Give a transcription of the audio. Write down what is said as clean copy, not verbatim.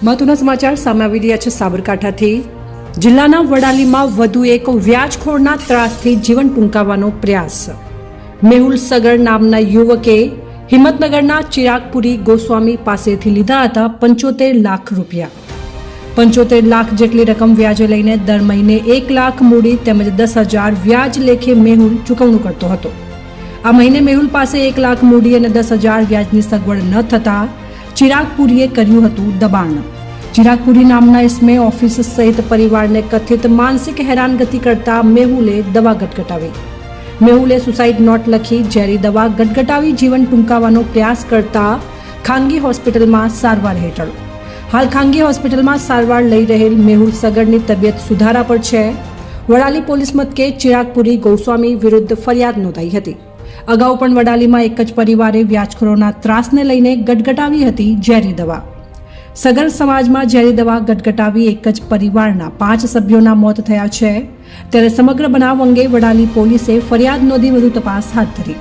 મહત્વના સમાચાર સામે આવી રહ્યા છે સાબરકાંઠાથી। જિલ્લાના વડાલીમાં વધુ એક વ્યાજખોરના ત્રાસથી જીવન ટૂંકાવવાનો પ્રયાસ। મેહુલ સગર નામના યુવકે હિંમતનગરના ચિરાગપુરી ગોસ્વામી પાસેથી લીધા હતા 75 લાખ રૂપિયા। 75 લાખ જેટલી રકમ વ્યાજે લઈને દર મહિને 1 લાખ મૂડી તેમજ 10,000 વ્યાજ લેખે મેહુલ ચૂકવણું કરતો હતો। આ મહિને મેહુલ પાસે 1 લાખ મૂડી અને 10,000 વ્યાજની સગવડ ન થતા ચિરાગપુરીએ કર્યું હતું દબાણ। ચિરાગપુરી નામના ઇસમે ઓફિસ સહિત પરિવારને કથિત માનસિક હેરાનગતિ કરતા મેહુલે દવા ગટગટાવી। મેહુલે સુસાઇડ નોટ લખી ઝેરી દવા ગટગટાવી જીવન ટૂંકાવવાનો પ્રયાસ કરતા ખાનગી હોસ્પિટલમાં સારવાર હેઠળ। હાલ ખાનગી હોસ્પિટલમાં સારવાર લઈ રહેલ મેહુલ સગરની તબિયત સુધારા પર છે। વડાલી પોલીસ મથકે ચિરાગપુરી ગોસ્વામી વિરુદ્ધ ફરિયાદ નોંધાઈ હતી। અગાઉ પણ વડાલીમાં એક જ પરિવારે વ્યાજખોરોના ત્રાસને લઈને ગટગટાવી હતી ઝેરી દવા। સગર સમાજમાં ઝેરી દવા ગટગટાવી એક જ પરિવારના 5 સભ્યોના મોત થયા છે। ત્યારે સમગ્ર બનાવ અંગે વડાલી પોલીસે ફરિયાદ નોંધી વધુ તપાસ હાથ ધરી।